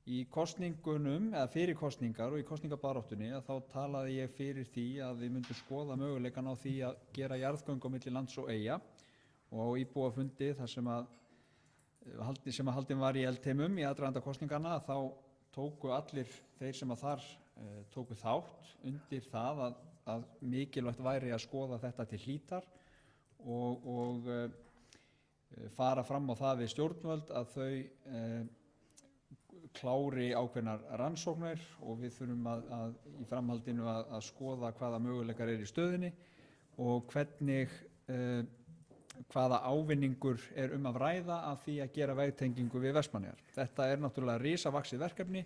Í kosningunum, eða fyrir kosningar og í kosningabaráttunni, þá talaði ég fyrir því að við myndum skoða möguleikann á því að gera jarðgöng á milli lands og eyja og á íbúafundi þar sem haldinn var í Eldheimum í aðdraganda kosninganna, þá tóku allir þeir sem þar tóku þátt undir það að að mikilvægt væri að skoða þetta til hlítar og fara fram á það við stjórnvöld að þau klári ákveðnar rannsóknir og við þurfum að í framhaldinu að skoða hvaða möguleikar í stöðunni og hvernig hvaða ávinningur að ræða af því að gera vegtengingu við Vestmannaeyjar. Þetta náttúrulega risavaxið verkefni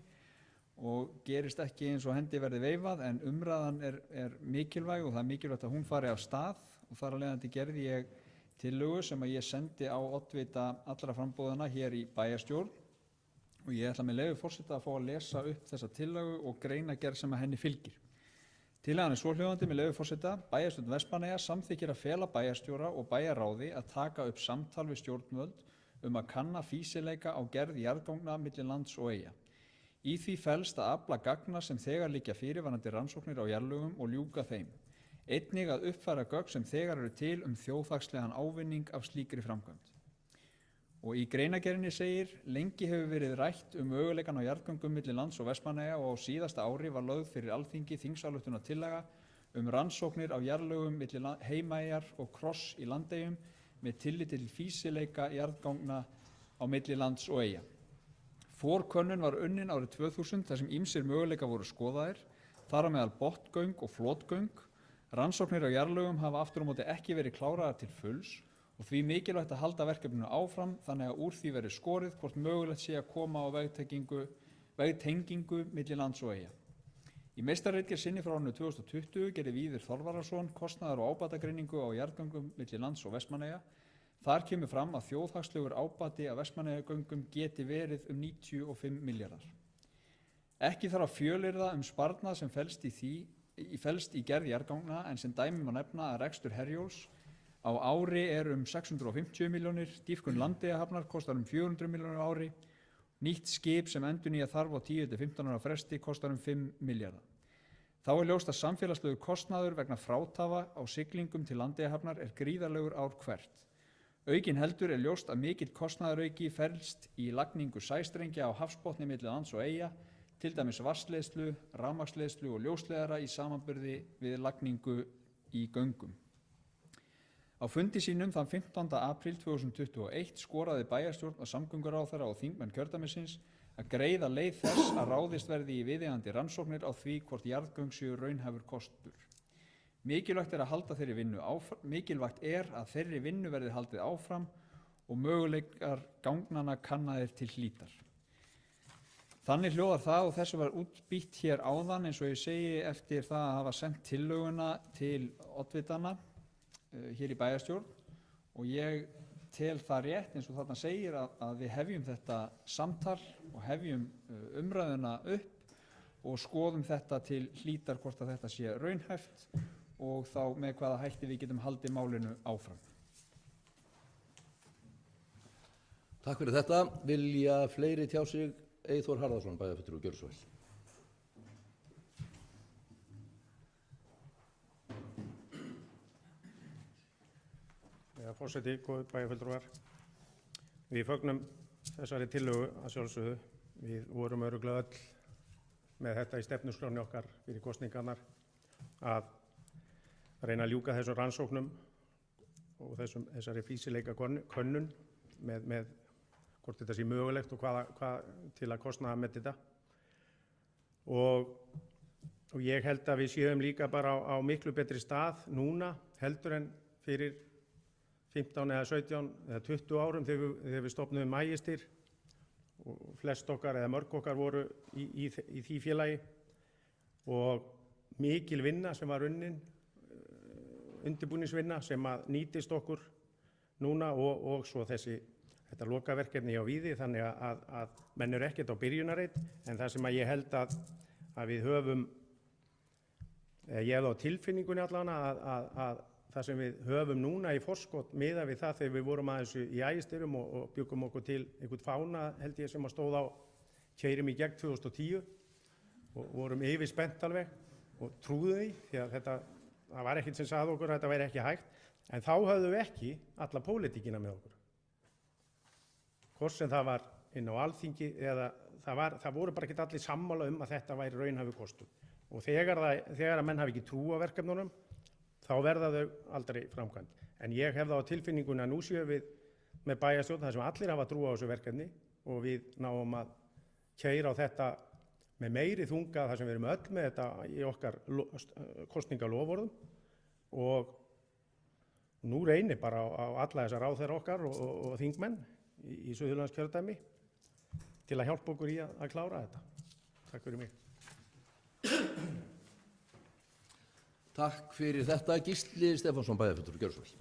og gerist ekki eins og hendi verði veifað, en umræðan mikilvæg og það mikilvægt að hún fari af stað og þar af leiðandi gerði ég tillögu sem að ég sendi á oddvita allra framboðanna hér í bæjarstjórn og ég ætla með leyfi forseta að fá að lesa upp þessa tillögu og greinargerð sem að henni fylgir. Tillagan svohljóðandi með leyfi forseta: Bæjarstjórn Vestmannaeyja samþykkir að fela bæjarstjóra og bæjarráði að taka upp samtal við stjórnvöld að kanna fýsileika á gerð jarðganga milli lands og eyja. Í því felst að afla gagna sem þegar liggja fyrir varðandi rannsóknir á jarðlögum og ljúka þeim. Einnig að uppfæra gögn sem þegar eru til þjóðhagslegan ávinning af slíkri framkvæmd. Og í greinargerðinni segir: Lengi hefur verið rætt möguleikann á jarðgöngum milli lands og Vestmannaeyja og á síðasta ári var lögð fyrir Alþingi þingsályktunartillaga rannsóknir á jarðlögum milli Heimaeyjar og Kross í Landeyjum með tilliti til fýsileika jarðganga á milli lands og eyja. Forkönnun var unnin árið 2000 þar sem ýmsir möguleikar voru skoðaðir, þar á meðal botngöng og flotgöng. Rannsóknir á jarðlögum hafa aftur á móti ekki verið kláraðar til fulls og því mikilvægt að halda verkefninu áfram þannig að úr því verði skorið hvort mögulegt sé að koma á vegtengingu milli lands og eyja. Í meistararitgerð sinni frá árinu 2020 gerði Víðir Þorvarðarson kostnaðar- og ábatagreiningu á jarðgöngum milli lands og Vestmannaeyja. Þar kemur fram að þjóðhagslegur ábati af Vestmannaeyjagöngum geti verið 95 milljarðar. Ekki þarf að fjölyrða sparnað sem felst í gerð jarðganga, en sem dæmi má nefna að rekstur Herjólfs á ári 650 milljónir, dýpkun Landeyjahafnar kostar 400 milljónir á ári, nýtt skip sem endurnýja þarf á 10-15 ára fresti kostar 5 milljarða. Þá ljóst að samfélagslegur kostnaður vegna frátafa á siglingum til Landeyjahafnar gríðarlegur ár hvert. Aukin heldur ljóst að mikill kostnaðarauki felst í lagningu sæstrengja á hafsbotni milli lands og eyja, til dæmis vatnsleiðslu, rafmagnsleiðslu og ljósleiðara í samanburði við lagningu í göngum. Á fundi sínum þann 15. apríl 2021 skoraði bæjarstjórn og samgönguráðherra og þingmenn kjördæmisins að greiða leið þess að ráðist verði í viðeigandi rannsóknir á því hvort jarðgöng séu raunhæfur kostur. Mikilvægt að þeirri vinnu verði haldið áfram og möguleikar gangnanna kannaðir til hlítar. Þannig hljóðar það og þessu var útbýtt hér áðan, eins og ég segi, eftir það að hafa sendt tillöguna til oddvitanna hér í bæjarstjórn, og ég tel það rétt eins og þarna segir að við hefjum þetta samtal og hefjum umræðuna upp og skoðum þetta til hlítar hvort að þetta sé raunhæft og þá með hvaða hætti við getum haldið málinu áfram. Takk fyrir þetta. Vilja fleiri tjá sig? Eyþór Harðarson, bæjarfulltrúi, gjörðu svo vel. Forseti, góðir bæjarfulltrúar. Við fögnum þessari tillögu að sjálfsögðu. Við vorum örugglega öll með þetta í stefnuskránni okkar fyrir kosningarnar að reyna að ljúka þessum rannsóknum og þessari fýsileika könnun með hvort þetta sé mögulegt og hvað til að kostnaða með þetta. Og ég held að við séum líka bara á miklu betri stað núna heldur en fyrir 15 eða 17 eða 20 árum þegar við stofnuðum Ægistir og flest okkar eða mörg okkar voru í því félagi og mikil vinna sem var unnin, undirbúningsvinna sem að nýtist okkur núna og svo þetta lokaverkefni á Víði, þannig að menn eru ekkert á byrjunarreit, en það sem að ég held að við höfum, ég hef á tilfinningunni allan að það sem við höfum núna í forskot miðað við það þegar við vorum aðeins í Ægistyrum og byggum okkur til einhvern fána held ég sem að stóð á keyrum í gegn 2010 og vorum yfir spennt alveg og trúðu því að það var ekkert sem sagði okkur að þetta væri ekki hægt, en þá höfðum við ekki alla pólitíkina með okkur. Hvort sem það var inn á Alþingi eða það voru bara ekki allir sammála að þetta væri raunhæfur kostur. Og þegar að menn hafi ekki trú á verkefnunum, þá verða þau aldrei framkvæmd. En ég hef það á tilfinningunni að nú séum við með bæjarstjórn þar sem allir hafa trú á þessu verkefni og við náum að keyra á þetta með meiri þunga þar sem við erum öll með þetta í okkar kosningaloforðum. Og nú reynir bara á alla þessar ráðherra okkar og þingmenn í Suðurlandskjördæmi til að hjálpa okkur í að klára þetta. Takk fyrir mig. Takk fyrir þetta, Gísli Stefánsson, bæjarfulltrúi, gjörðu svo vel.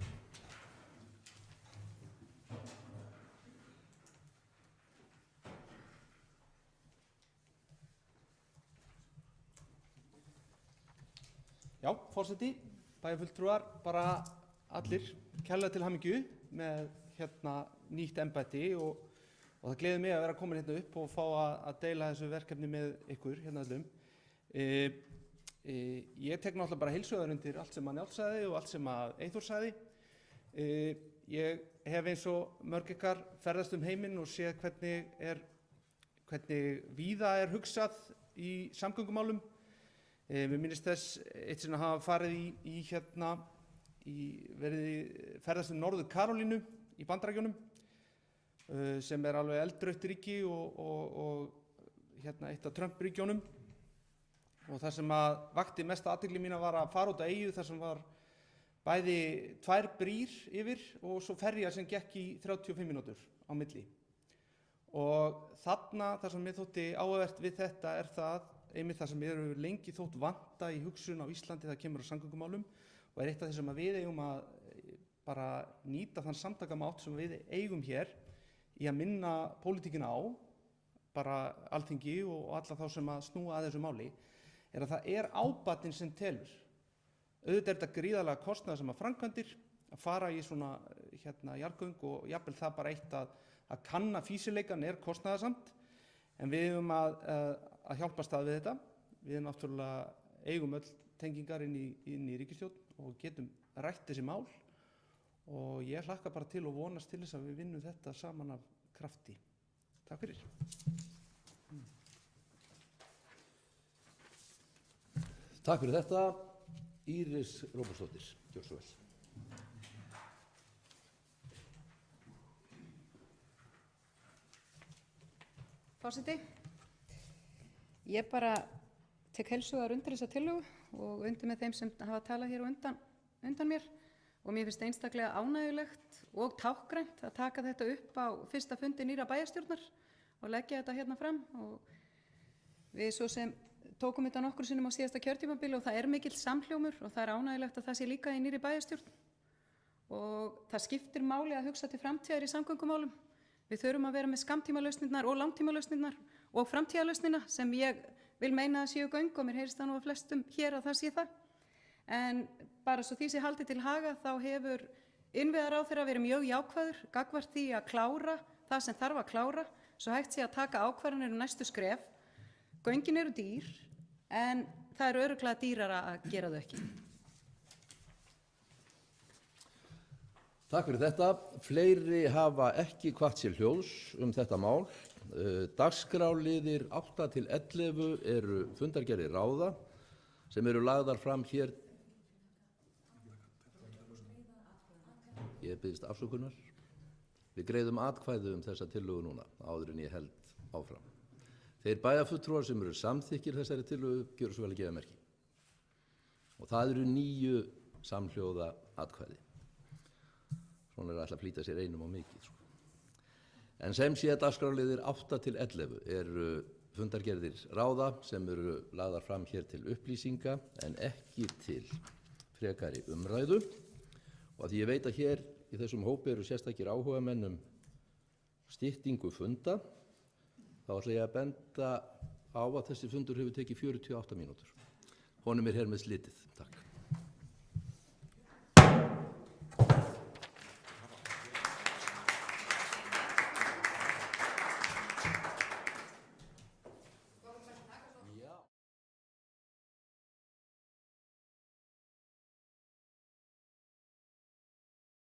Já, forseti, bæjarfulltrúar, bara allir kærlega til hamingju með nýtt embætti og það gleður mig að vera komin hérna upp og fá að deila þessu verkefni með ykkur hérna öllum. Ég tek náttúrulega bara heilshugar undir allt sem að Njáll sagði og allt sem að Eyþór sagði. Ég hef eins og mörg ykkar ferðast heiminn og séð hvernig víða hugsað í samgöngumálum. Mér minnist þess eitt sinn að hafa farið ferðast Norður Karólínu í Bandaríkjunum, sem alveg eldrautt ríki og eitt af Trump-ríkjunum. Og það sem að vakti mesta athygli mína var að fara út á eyju þar sem var bæði 2 brýr yfir og svo ferja sem gekk í 35 mínútur á milli. Og þarna, það sem mér þótti áhugavert við þetta það einmitt það sem mér hefur lengi þótt vanta í hugsun á Íslandi það kemur á samgöngumálum og eitt af þessum að við eigum að bara nýta þann samtakamátt sem við eigum hér í að minna pólitíkina á, bara Alþingi og alla þá sem að snúa að þessu máli, að það ábatinn sem telur. Auðvitað þetta gríðarlega kostnaðarsamar framkvæmdir að fara í svona jarðgöng og jafnvel það bara eitt að kanna fýsileikann kostnaðarsamt, en við eigum að hjálpast að við þetta. Við náttúrulega eigum öll tengingar inn í ríkisstjórn og getum rætt þessi mál og ég hlakka bara til og vonast til þess að við vinnum þetta saman af krafti. Takk fyrir. Takk fyrir þetta, Íris Róbersdóttir, gjörðu svo vel. Forseti, ég bara tek heilshugar undir þessa tillögu og undir með þeim sem hafa talað hér á undan mér og mér finnst einstaklega ánægjulegt og tákgrænt að taka þetta upp á fyrsta fundi nýrra bæjarstjórnar og leggja þetta hérna fram. Og við svo sem tókum þetta nokkrum sinnum á síðasta kjörtímabili og það mikill samhljómur og það ánægjulegt að það sé líka í nýrri bæjarstjórn. Og það skiptir máli að hugsa til framtíðar í samgöngumálum. Við þurfum að vera með skammtímalausnirnar og langtímalausnirnar og framtíðarlausnina sem ég vil meina að séu göng og mér heyrist það nú að flestum hér að það sé það. En bara svo því sé haldið til haga þá hefur innviðaráðherra verið mjög jákvæður gagnvart því að klára það sem þarf að klára svo hægt sé að taka ákvarðanir næstu skref. Göngin dýr en það örugglega dýrara að gera þau ekki. Takk fyrir þetta. Fleiri hafa ekki hvatt sér hljóðs þetta mál. Dagskrárliðir 8 til 11 eru fundargerðir ráða sem eru lagðar fram hér. Ég biðst afsökunar. Við greiðum atkvæði þessa tillögu núna áður en ég held áfram. Þeir bæjarfulltrúar sem eru samþykkir þessari tillögu gjöra svo vel að gefa merki. Og það eru 9 samhljóða atkvæði. Svona alltaf flýta sér einum á mikið. En sem sé að dagskrárliðir 8 til 11 eru fundargerðir ráða sem eru lagðar fram hér til upplýsinga en ekki til frekari umræðu. Og að því ég veit að hér í þessum hópi eru sérstakir áhugamenn styttingu funda, þá ætla ég að benda á að þessi fundur hefur tekið 48 mínútur. Honum hér með slitið. Takk.